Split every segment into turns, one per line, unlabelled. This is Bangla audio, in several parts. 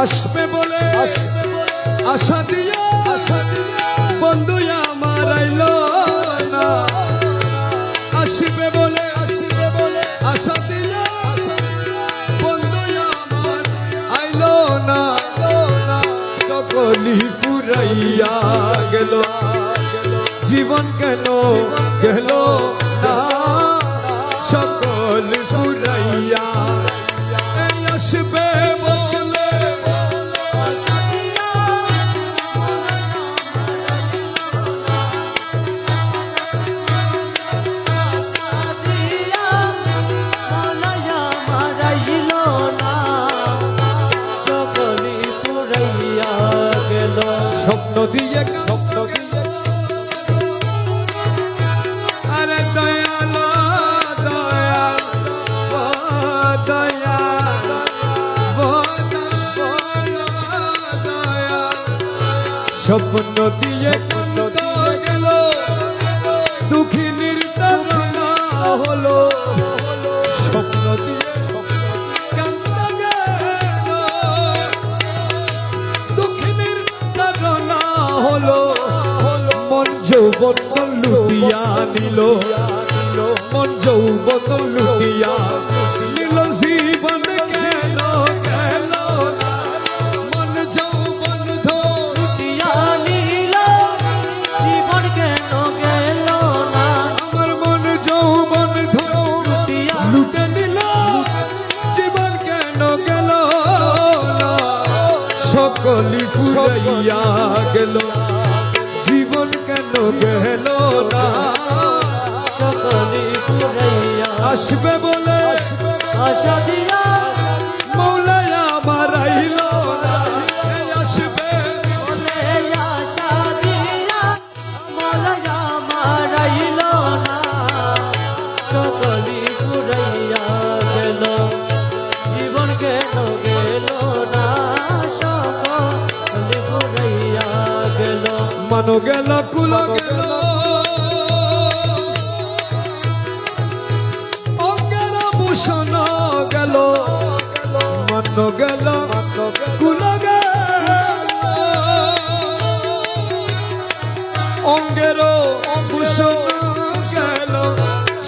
আসবে বলে আশা দিয়া বন্ধু আমার আইলো না, আসবে বলে আশা দিয়া বন্ধু আমার আইলো না, কলি ফুরাইয়া গেল জীবন কেন গেল না, সকল ফুরাইয়া আসবে বলে স্বপ্ন দিয়ে আরে দয়াল দয়াল দয়াল স্বপ্ন দিয়ে গেল দুঃখী নির্তারণা হলো, স্বপ্ন দিয়ে মন যৌবন লুটিয়া নিল, মন যৌবন লুটিয়া নিল জীবন গেল গেল, মন যৌবন লুটিয়া নিল জীবন কেন গেল না, আমার মন যৌবন লুটিয়া লুটে নিল জীবন কেন গেল না, সকলি ফুরাইয়া গেল জীবন কেন গেল না, সকলি ফুরাইয়া আসবে বলে আশা দিয়া মৌলাই আমার আইল না, আসবে বলে আশা দিয়া মৌলাই আমার আইল না, সকলি ফুরাইয়া গেল জীবন কেন গেল না, সকলি ফুরাইয়া গেল মন গেল কুল গেল অঙ্গের ভূষণ গেল, মন গেল কুল গেল অঙ্গের ভূষণ গেল,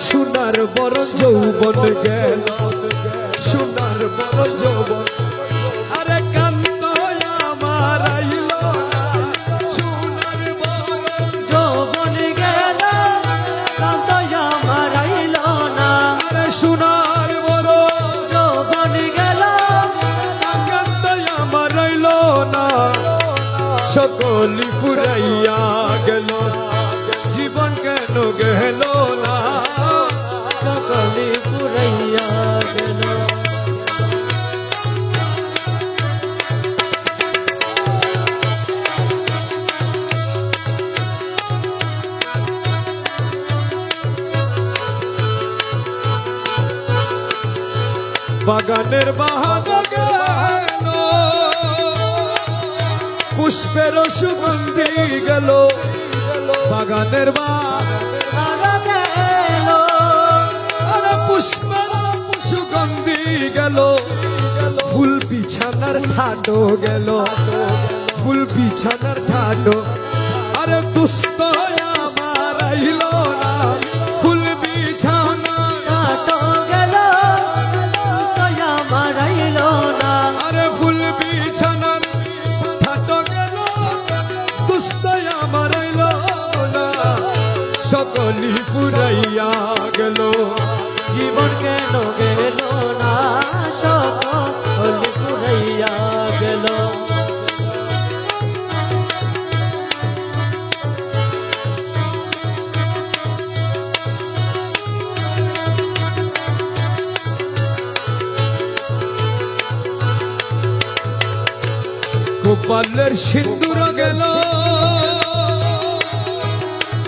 সোনার বড় যৌবন গেল, সোনার বড় যৌবন আরে কান্ত আমার আইল সোনার বড় যৌবন গেল কান্ত আমার আইল না, সকলি ফুরাইয়া গেল জীবন কেন গেল না, সকলি ফুরাইয়া গেল বাগানের বাহানা গেল পুষ্পের সুগন্ধি গেল, বাগানের বাহানা গেল আরে পুষ্পের সুগন্ধি গেল, ফুল বিছানার ঠাডো গেল, ফুল বিছানার ঠাডো আরে দুষ্ট আমার আইল না, ফুল বিছানার ঠাডো গেল আমার আইল না, আরে ফুল বিছানার ঠাডো গেল দুষ্ট আমার আইল না, সকলি ফুরাইয়া গেল জীবন কেন গেল না, সকলি ফুরাইয়া গেল গোপালের সিন্দুর গেল,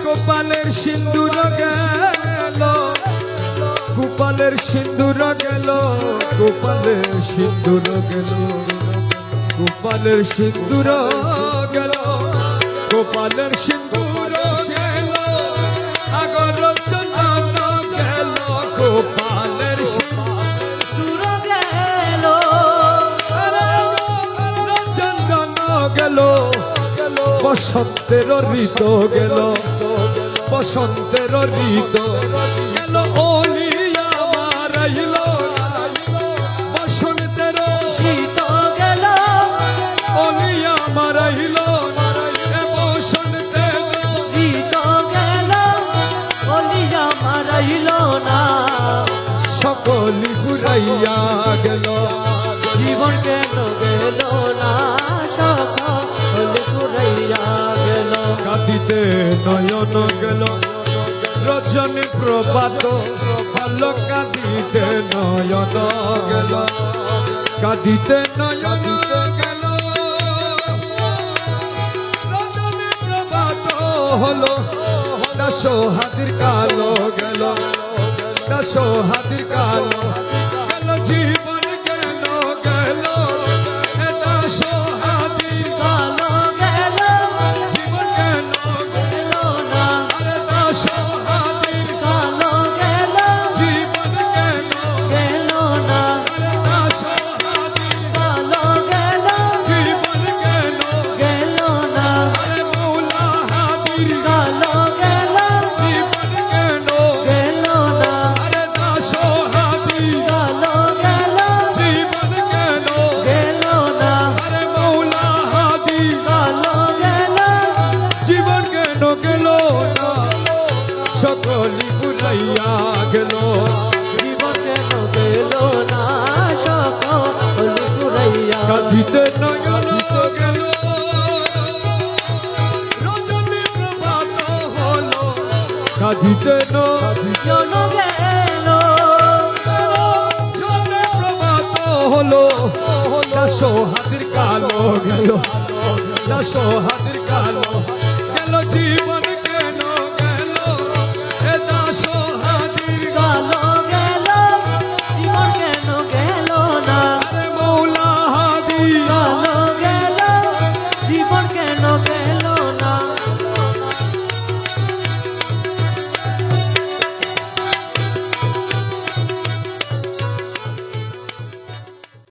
গোপালের সিন্দুর গেল, গোপালের সিন্দুর গেল, গোপালের সিন্দুর গেল, গোপালের সিন্দুর গেল, গোপালের সিন্দুর গেল আগর চন্দন গেল, গোপালের সিন্দুর গেল বসন্তের ঋতু গেল বসন্তের ঋতু গেল ওলি আমার আইল বসন্তের
শীত গেল
ওলি আমার আইল বসন্তের
শীত গেল অলি আমার রইল না
সকলি ঘুরাইয়া গেল
জীবন কেন গেল না সকল ঘুরাইয়া গেল
কাঁদিতে নয়ন গেল রজনী প্রভাত ভালো কাঁদিতে নয়ন গেল কাঁদিতে নয়ন গেল রজনী প্রভাত হলো দাস হাতির কালো গেল দাস হাতির কালো গেল জীবন গেল গেল দাস হাতির
কালো গেল
জীবন গেল
গেল না
আরে দাস হাতির
কালো গেল
জীবন গেল
গেল না
আরে দাস হাতির
কালো গেল
জীবন গেল
গেল না
আরে মৌলা হাতির
কালো গেল
জীবন গেল
গেল না
আরে দাস হাতির
কালো গেল
জীবন গেল
গেল না
আরে মৌলা হাতির
কালো গেল
জীবন কেন গেল না সকলি বুঝাইয়া গেল
জীবন কেন গেল না সকল ঘুরাইয়া
কাঁদিতে নয়ন গেল রজনী প্রভাত হলো কাঁদিতে
জন গেল
রজনী প্রভাত হলো দাস হাতির কালো গেল দাস হাতির কালো গেল জীবন